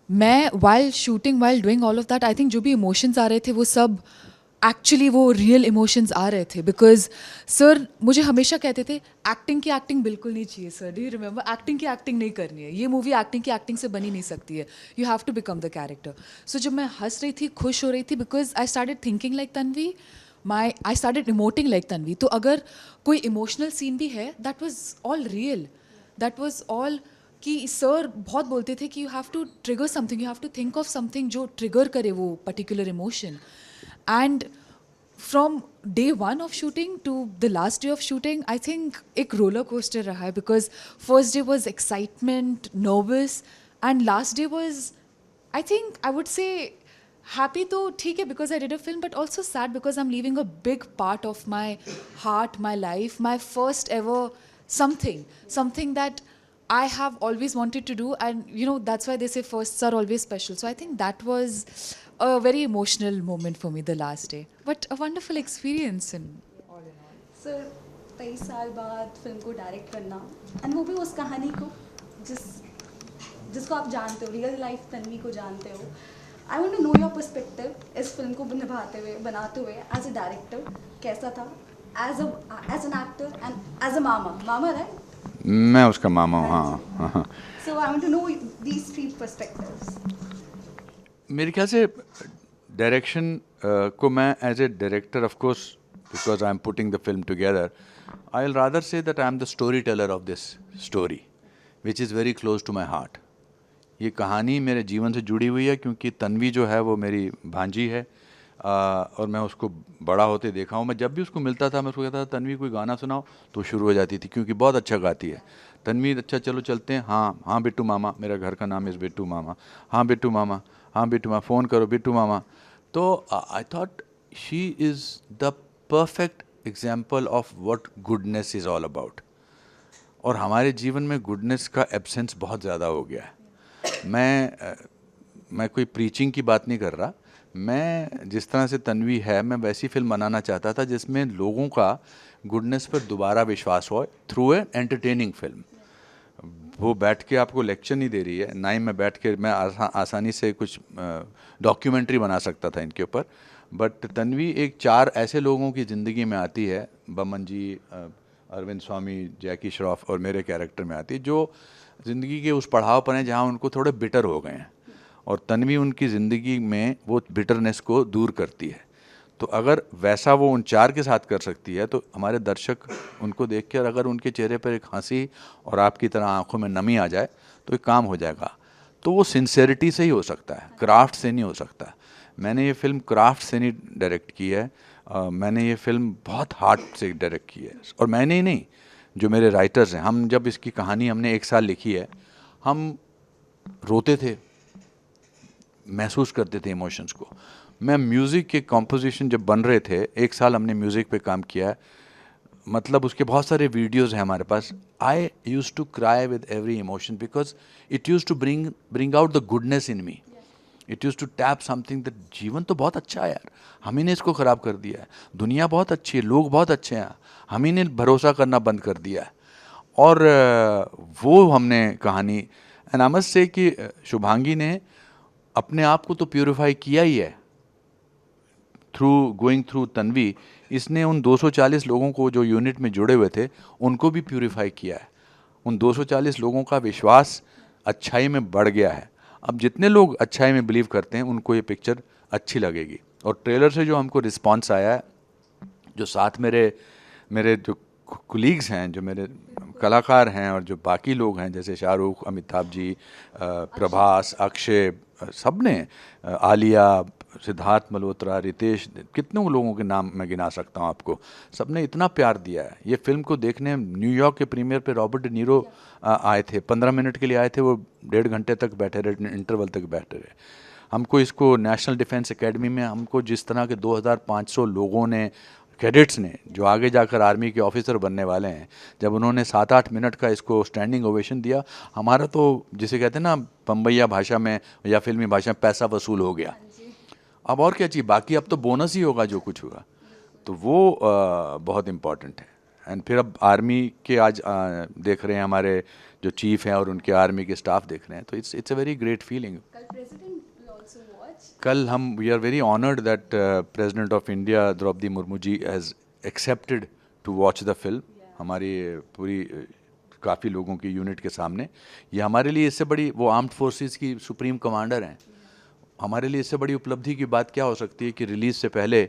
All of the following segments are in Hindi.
मैं while shooting while doing all of that I think जो भी इमोशंस आ रहे थे वो सब एक्चुअली वो रियल इमोशंस आ रहे थे बिकॉज सर मुझे हमेशा कहते थे एक्टिंग की एक्टिंग बिल्कुल नहीं चाहिए sir, do you remember, acting की एक्टिंग नहीं करनी है, ये मूवी एक्टिंग की एक्टिंग से बनी नहीं सकती है, you have to become the character. So जब मैं हंस रही थी खुश हो रही थी because I started thinking like Tanvi, I started emoting like Tanvi. तो अगर कोई इमोशनल सीन भी है that was all real, that was all कि सर बहुत बोलते थे कि you have to trigger something, you have to think of something जो ट्रिगर करे वो particular emotion. And from day one of shooting to the last day of shooting I think एक रोलर कोस्टर रहा है because first day was excitement, nervous, and last day was I think I would say happy तो ठीक है because I did a film, but also sad because I'm leaving a big part of my heart, my life, my first ever something that I have always wanted to do, and you know that's why they say firsts are always special. So I think that was a very emotional moment for me the last day, but a wonderful experience in all in all. Sir 23 साल बाद फिल्म को डायरेक्ट करना एंड वो भी उस कहानी को जिसको आप जानते हो, रियल लाइफ तन्वी को जानते हो. I want to know your perspective इस फिल्म को निभाते हुए बनाते हुए एज अ डायरेक्टर. कैसा था as an actor and as a मामा राइट? मैं उसका मामा हूँ, हाँ हाँ. So I want to know these three perspectives. मेरे ख्याल से डायरेक्शन को मैं as a director of course because I am putting the film together, I will rather say that I am the story teller of this story which is very close to my heart. ये कहानी मेरे जीवन से जुड़ी हुई है क्योंकि तन्वी जो है वो मेरी भांजी है, और मैं उसको बड़ा होते देखा हूँ. मैं जब भी उसको मिलता था मैं उसको कहता था तन्वी कोई गाना सुनाओ, तो शुरू हो जाती थी क्योंकि बहुत अच्छा गाती है. तन्वी अच्छा चलो चलते हैं, हाँ हाँ बिट्टू मामा, मेरा घर का नाम इज़ बिट्टू मामा, हाँ बिट्टू मामा, हाँ बिट्टू मामा, फ़ोन करो बिट्टू मामा. तो I thought she is the perfect example of what goodness is all about. और हमारे जीवन में गुडनेस का एब्सेंस बहुत ज़्यादा हो गया है. मैं कोई प्रीचिंग की बात नहीं कर रहा. मैं जिस तरह से तन्वी है मैं वैसी फिल्म बनाना चाहता था जिसमें लोगों का गुडनेस पर दोबारा विश्वास हो थ्रू ए एंटरटेनिंग फिल्म. वो बैठ के आपको लेक्चर नहीं दे रही है, ना ही मैं बैठ के मैं आसानी से कुछ डॉक्यूमेंट्री बना सकता था इनके ऊपर. बट तन्वी एक चार ऐसे लोगों की ज़िंदगी में आती है, बमन जी, अरविंद स्वामी, जैकी श्रॉफ और मेरे कैरेक्टर में आती है, जो ज़िंदगी के उस पड़ाव पर हैं जहाँ उनको थोड़े बिटर हो गए हैं, और तन्वी उनकी ज़िंदगी में वो बिटरनेस को दूर करती है. तो अगर वैसा वो उन चार के साथ कर सकती है तो हमारे दर्शक उनको देख कर अगर उनके चेहरे पर एक हंसी और आपकी तरह आंखों में नमी आ जाए तो एक काम हो जाएगा. तो वो सिंसेरिटी से ही हो सकता है, क्राफ्ट से नहीं हो सकता. मैंने ये फिल्म क्राफ्ट से नहीं डायरेक्ट की है, मैंने ये फिल्म बहुत हार्ट से डायरेक्ट की है. और मैंने ही नहीं, जो मेरे राइटर्स हैं, हम जब इसकी कहानी हमने 1 साल लिखी है, हम रोते थे, महसूस करते थे इमोशंस को. मैं म्यूज़िक के कॉम्पोजिशन जब बन रहे थे, 1 साल हमने म्यूज़िक पे काम किया है, मतलब उसके बहुत सारे वीडियोस हैं हमारे पास. I used to cry with every emotion because it used to bring out the goodness in me. It used to tap something that जीवन तो बहुत अच्छा है यार, हम ही ने इसको ख़राब कर दिया है. दुनिया बहुत अच्छी है, लोग बहुत अच्छे हैं, हम ही ने भरोसा करना बंद कर दिया है. और वो हमने कहानी, एंड आई मस्ट से कि शुभांगी ने अपने आप को तो प्यूरिफाई किया ही है थ्रू गोइंग थ्रू तन्वी. इसने उन 240 लोगों को जो यूनिट में जुड़े हुए थे उनको भी प्यूरिफाई किया है. उन 240 लोगों का विश्वास अच्छाई में बढ़ गया है. अब जितने लोग अच्छाई में बिलीव करते हैं उनको ये पिक्चर अच्छी लगेगी. और ट्रेलर से जो हमको रिस्पांस आया है, जो साथ मेरे मेरे जो कुलीग्स हैं, जो मेरे कलाकार हैं और जो बाकी लोग हैं जैसे शाहरुख, अमिताभ जी, प्रभास, अक्षय, सब ने, आलिया, सिद्धार्थ मल्होत्रा, रितेश, कितने लोगों के नाम मैं गिना सकता हूँ आपको. सब ने इतना प्यार दिया है. ये फिल्म को देखने न्यूयॉर्क के प्रीमियर पे रॉबर्ट डी नीरो आए थे, 15 मिनट के लिए आए थे, वो 1.5 घंटे तक बैठे रहे, इंटरवल तक बैठे रहे. हमको इसको नेशनल डिफेंस एकेडमी में हमको जिस तरह के 2500 लोगों ने, कैडेट्स ने, जो आगे जाकर आर्मी के ऑफिसर बनने वाले हैं, जब उन्होंने 7-8 मिनट का इसको स्टैंडिंग ओवेशन दिया, हमारा तो जिसे कहते हैं ना बम्बैया भाषा में या फिल्मी भाषा में पैसा वसूल हो गया. अब और क्या चाहिए, बाकी अब तो बोनस ही होगा जो कुछ होगा. तो वो बहुत इम्पॉर्टेंट है. एंड फिर अब आर्मी के आज देख रहे हैं, हमारे जो चीफ हैं और उनके आर्मी के स्टाफ देख रहे हैं, तो it's a very great feeling. also watch. कल हम we are very honoured that president of India Droupadi Murmu ji has accepted to watch the film हमारी पूरी काफ़ी लोगों की यूनिट के सामने। ये हमारे लिए इससे बड़ी, वो आर्म्ड फोर्सेस की सुप्रीम कमांडर हैं, हमारे लिए इससे बड़ी उपलब्धि की बात क्या हो सकती है कि रिलीज़ से पहले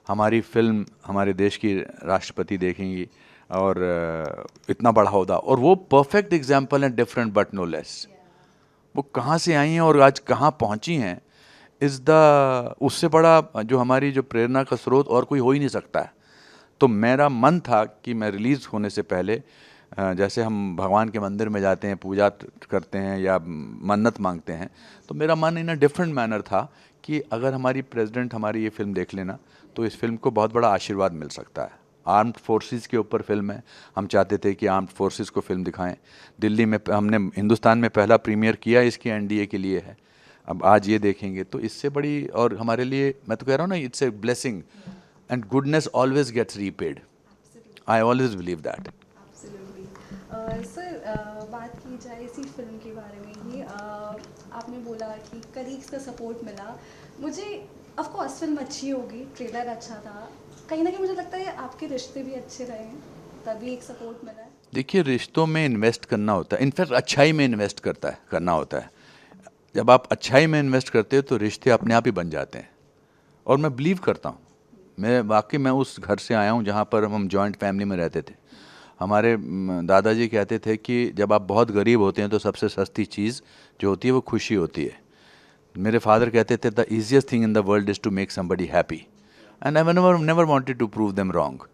हमारी फिल्म हमारे देश की राष्ट्रपति देखेंगी और इतना बड़ा होदा, और वो परफेक्ट एग्जाम्पल है, डिफरेंट बट नो लेस। वो कहाँ से आई हैं और आज कहाँ पहुँची हैं, इज़ द उससे बड़ा जो हमारी जो प्रेरणा का स्रोत और कोई हो ही नहीं सकता है। तो मेरा मन था कि मैं रिलीज़ होने से पहले जैसे हम भगवान के मंदिर में जाते हैं, पूजा करते हैं या मन्नत मांगते हैं, तो मेरा मन इन अ डिफरेंट मैनर था कि अगर हमारी प्रेसिडेंट हमारी ये फिल्म देख लेना तो इस फिल्म को बहुत बड़ा आशीर्वाद मिल सकता है। आर्म्ड फोर्सेस के ऊपर फिल्म है, हम चाहते थे कि आर्म्ड फोर्सेस को फिल्म दिखाएं। दिल्ली में हमने हिंदुस्तान में पहला प्रीमियर किया इसकी, एनडीए के लिए है, अब आज ये देखेंगे तो इससे बड़ी, और हमारे लिए मैं तो कह रहा हूँ ना, it's a blessing and goodness always gets repaid. I always believe that. Absolutely. Sir, बात की जाए इसी फिल्म के बारे में ही, आपने बोला कि कलीग्स का सपोर्ट मिला। मुझे ऑफ कोर्स फिल्म अच्छी होगी, ट्रेलर अच्छा था, कहीं ना कहीं मुझे लगता है आपके रिश्ते भी अच्छे रहे हैं, तभी एक सपोर्ट मिला है। देखिए, रिश्तों में इन्वेस्ट करना होता है, इनफैक्ट अच्छाई में इन्वेस्ट करना होता है। जब आप अच्छाई में इन्वेस्ट करते हो तो रिश्ते अपने आप ही बन जाते हैं। और मैं बिलीव करता हूँ, मैं उस घर से आया हूँ जहाँ पर हम जॉइंट फैमिली में रहते थे। हमारे दादाजी कहते थे कि जब आप बहुत गरीब होते हैं तो सबसे सस्ती चीज़ जो होती है वो खुशी होती है। मेरे फादर कहते थे the easiest thing in the world is to make somebody happy, and I never wanted to prove them wrong.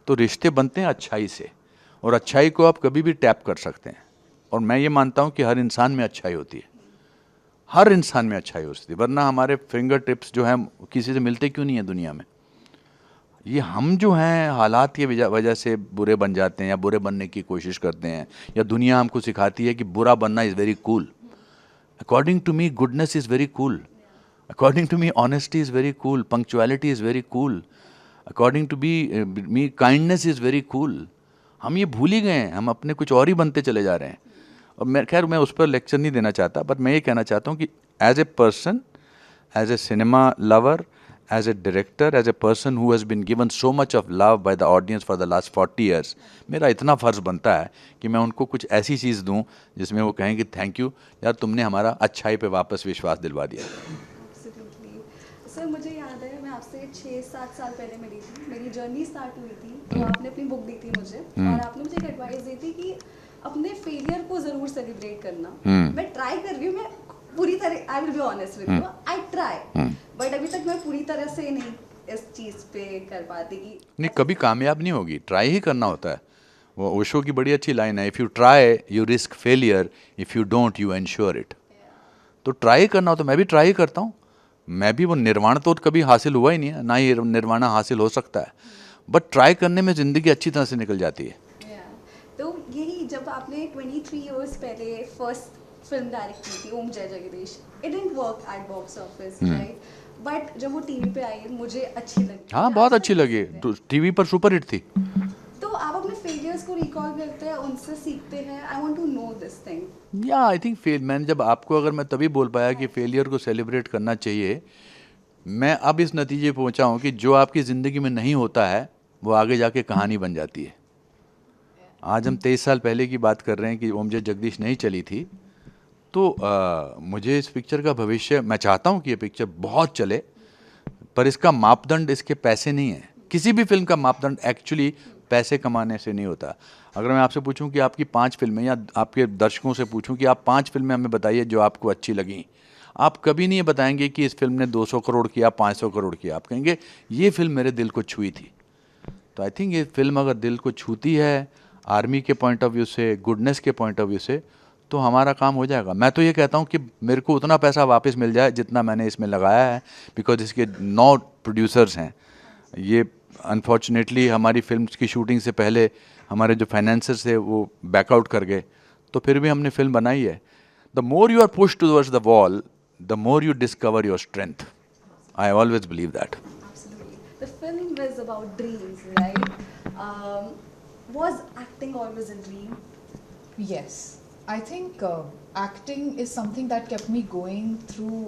तो रिश्ते बनते हैं अच्छाई से, और अच्छाई को आप कभी भी टैप कर सकते हैं। और मैं ये मानता हूँ कि हर इंसान में अच्छाई होती है, हर इंसान में अच्छाई होती है, वरना हमारे फिंगर टिप्स जो हैं किसी से मिलते क्यों नहीं है दुनिया में। ये हम जो हैं हालात की वजह से बुरे बन जाते हैं या बुरे बनने की कोशिश करते हैं, या दुनिया हमको सिखाती है कि बुरा बनना is very cool. According to me goodness is very cool, according to me honesty is very cool, punctuality is very cool, according to me kindness is very cool. हम ये भूल ही गए हैं, हम अपने कुछ और ही बनते चले जा रहे हैं। और मैं उस पर लेक्चर नहीं देना चाहता, बट मैं ये कहना चाहता हूँ कि as a person, as a cinema lover, as a director, as a person who has been given so much of love by the audience for the last 40 years, मेरा इतना फ़र्ज़ बनता है कि मैं उनको कुछ ऐसी चीज़ दूं जिसमें वो कहें कि थैंक यू यार, तुमने हमारा अच्छाई पे वापस विश्वास दिलवा दिया। एब्सोल्युटली। सर, मुझे याद है मैं आपसे 6-7 साल पहले मिली थी, मेरी जर्नी स्टार्ट हुई थी, तो आपने अपनी बुक दी थी मुझे, और आपने मुझे एक एडवाइस दी थी कि अपने फेलियर को ज़रूर सेलिब्रेट करना। मैं ट्राई कर रही हूँ, मैं पूरी तरह, I will be honest with you, I try, but अभी तक मैं पूरी तरह से नहीं इस चीज़ पे कर पाती कि नहीं, कभी कामयाब नहीं होगी, ट्राई ही करना होता है। वो ओशो की बड़ी अच्छी लाइन है, if you try you risk failure, if you don't you ensure it. तो ट्राई करना हो तो मैं भी ट्राई करता हूँ। मैं भी, वो निर्वाण तो कभी हासिल हुआ ही नहीं है, ना ही निर्वाणा हासिल हो सकता है, बट ट्राई करने में ज़िंदगी अच्छी तरह से निकल जाती है। तो यही जब आपने 23 इयर्स पहले फर्स्ट फिल्म डायरेक्ट की थी, ओम जय Jagdish, it didn't work at box office, right, but जब वो टीवी पे आई मुझे अच्छी लगी। हाँ, बहुत अच्छी लगी, टीवी पर सुपर हिट थी। तो आप अपने फेलियर्स को रिकॉल करते हैं, उनसे सीखते हैं, I want to know this thing. या आई थिंक मैंने जब आपको, अगर मैं तभी बोल पाया कि फेलियर को सेलिब्रेट करना चाहिए, मैं अब इस नतीजे पे पहुंचा हूँ कि जो आपकी ज़िंदगी में नहीं होता है वो आगे जाके कहानी बन जाती है। आज हम 23 साल पहले की बात कर रहे हैं कि ओम जय जगदीश नहीं चली थी, तो मुझे इस पिक्चर का भविष्य, मैं चाहता हूँ कि ये पिक्चर बहुत चले, पर इसका मापदंड इसके पैसे नहीं है। किसी भी फिल्म का मापदंड एक्चुअली पैसे कमाने से नहीं होता। अगर मैं आपसे पूछूं कि आपकी 5 फिल्में, या आपके दर्शकों से पूछूं कि आप 5 फिल्में हमें बताइए जो आपको अच्छी लगीं, आप कभी नहीं बताएंगे कि इस फिल्म ने 200 करोड़ किया, 500 करोड़ किया। आप कहेंगे ये फिल्म मेरे दिल को छुई थी। तो आई थिंक ये फिल्म अगर दिल को छूती है, आर्मी के पॉइंट ऑफ व्यू से, गुडनेस के पॉइंट ऑफ व्यू से, तो हमारा काम हो जाएगा। मैं तो ये कहता हूँ कि मेरे को उतना पैसा वापस मिल जाए जितना मैंने इसमें लगाया है, बिकॉज इसके 9 प्रोड्यूसर्स हैं। ये अनफॉर्चुनेटली हमारी फिल्म की शूटिंग से पहले हमारे जो फाइनेंसर्स थे वो बैकआउट कर गए, तो फिर भी हमने फिल्म बनाई है। The more you are push towards the wall, the more you discover your strength. I always believe that. Absolutely. The film is about dreams, right? Was acting always a dream? Yes, I think acting is something that kept me going through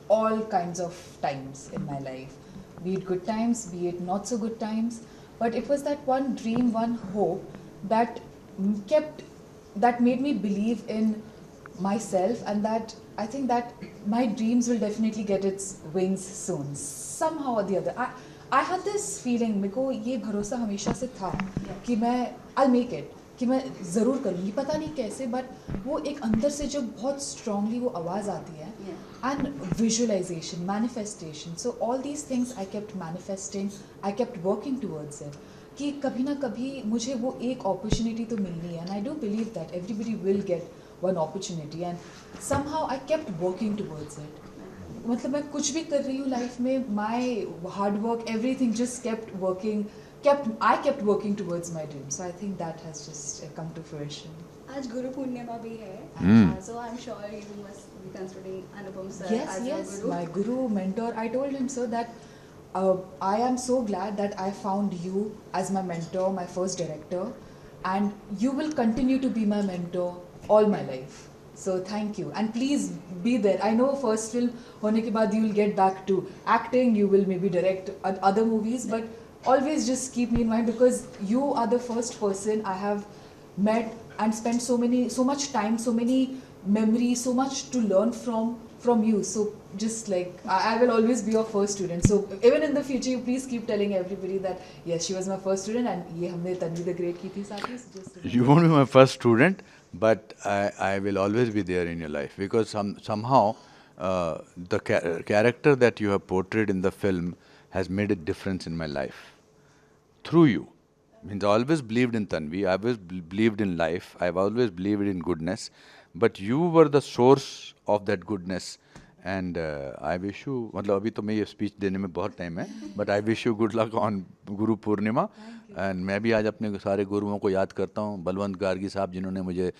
all kinds of times in my life, be it good times, be it not so good times. But it was that one dream, one hope that that made me believe in myself, and that I think that my dreams will definitely get its wings soon, somehow or the other. I had this feeling, मेरे को ये भरोसा हमेशा से था कि मैं I'll make it, कि मैं ज़रूर करूँगी, पता नहीं कैसे, बट वो एक अंदर से जब बहुत स्ट्रांगली वो आवाज़ आती है, and visualization, manifestation, so all these things I kept manifesting, I kept working towards it, कि कभी ना कभी मुझे वो एक opportunity तो मिलनी है, and I do believe that everybody will get one opportunity, and somehow I kept working towards it. मतलब मैं कुछ भी कर रही हूँ लाइफ में, my hard work, everything just I kept working towards my dream. So I think that has just come to fruition. आज गुरु पूर्णिमा भी है, so I'm sure you must be considering Anupam sir as your Yes, guru. my guru, mentor. I told him, sir, that I am so glad that I found you as my mentor, my first director, and you will continue to be my mentor all my life. So thank you, and please be there. I know first film होने के बाद you will get back to acting, you will maybe direct other movies, but always just keep me in mind, because you are the first person I have met and spent so much time, so many memories, so much to learn from you. So just like I will always be your first student. So even in the future, you please keep telling everybody that yes, she was my first student, and ये हमने तन्वी the Great की थी साथ में. So just You won't be my first student, but I will always be there in your life, because somehow the character that you have portrayed in the film has made a difference in my life through you. Means I always believed in Tanvi, I always believed in life, I've always believed in goodness, but you were the source of that goodness. And I wish you, मतलब अभी तो मैं ये स्पीच देने में बहुत टाइम है, but I wish you good luck on Guru Purnima. And मैं भी आज अपने सारे गुरुओं को याद करता हूँ. बलवंत गार्गी साहब, जिन्होंने मुझे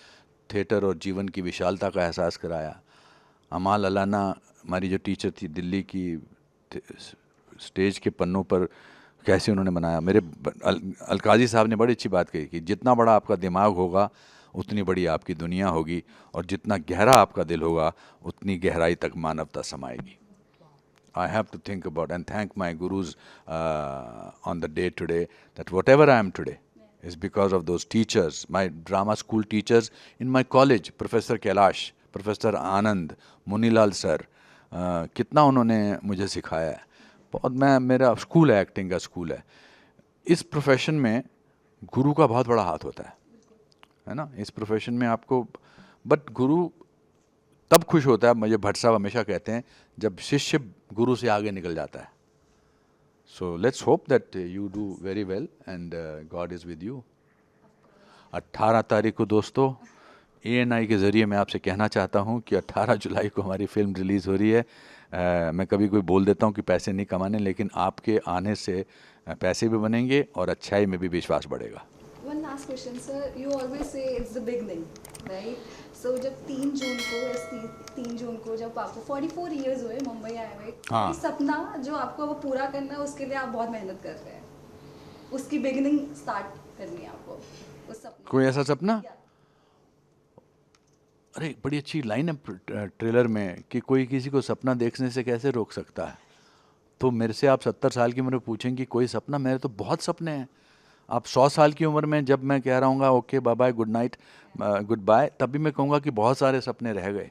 थिएटर और जीवन की विशालता का एहसास कराया. अमाल अलाना, हमारी जो टीचर थी दिल्ली की, स्टेज के पन्नों पर कैसे उन्होंने बनाया. मेरे अलकाजी साहब ने बड़ी अच्छी बात कही कि जितना बड़ा आपका दिमाग होगा उतनी बड़ी आपकी दुनिया होगी, और जितना गहरा आपका दिल होगा उतनी गहराई तक मानवता समाएगी. I have to think about and thank my gurus on the day today, that whatever I am today is because of those teachers, my drama school teachers in my college, Professor Kailash, Professor Anand, Munilal sir, कितना उन्होंने मुझे सिखाया है. बहुत, मेरा स्कूल है, एक्टिंग का स्कूल है. इस प्रोफेशन में गुरु का बहुत बड़ा हाथ होता है ना. इस प्रोफेशन में आपको, बट गुरु तब खुश होता है, मुझे भट्ट साहब हमेशा कहते हैं, जब शिष्य गुरु से आगे निकल जाता है. So let's hope that you do very well and God is with you. 18 तारीख को दोस्तों ANI के ज़रिए मैं आपसे कहना चाहता हूँ कि 18 जुलाई को हमारी फिल्म रिलीज़ हो रही है. मैं कभी कोई बोल देता हूँ कि पैसे नहीं कमाने, लेकिन आपके आने से पैसे भी बनेंगे और अच्छाई में भी विश्वास बढ़ेगा. One last question, sir. You always say it's the beginning, right? So जब 3 जून को, 3 जून को जब आपको 44 years हुए मुंबई आए हुए, हाँ. कोई सपना जो आपको वो पूरा करना है, उसके लिए आप बहुत मेहनत कर रहे हैं, उसकी बिगिनिंग स्टार्ट करनी है आपको, उस सपने. कोई ऐसा सपना? Yeah. अरे बड़ी अच्छी लाइन है ट्रेलर में कि कोई किसी को सपना देखने से कैसे रोक सकता है. तो मेरे से आप 70 साल की उम्र में पूछेंगे कोई सपना, मेरे तो बहुत सपने हैं. आप 100 साल की उम्र में जब मैं कह रहा हूँ okay bye bye, good night, goodbye, तभी मैं कहूँगा कि बहुत सारे सपने रह गए.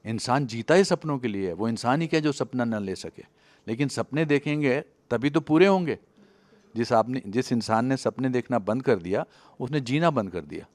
इंसान जीता ही सपनों के लिए है. वो इंसान ही क्या जो सपना न ले सके, लेकिन सपने देखेंगे तभी तो पूरे होंगे. जिस इंसान ने सपने देखना बंद कर दिया, उसने जीना बंद कर दिया.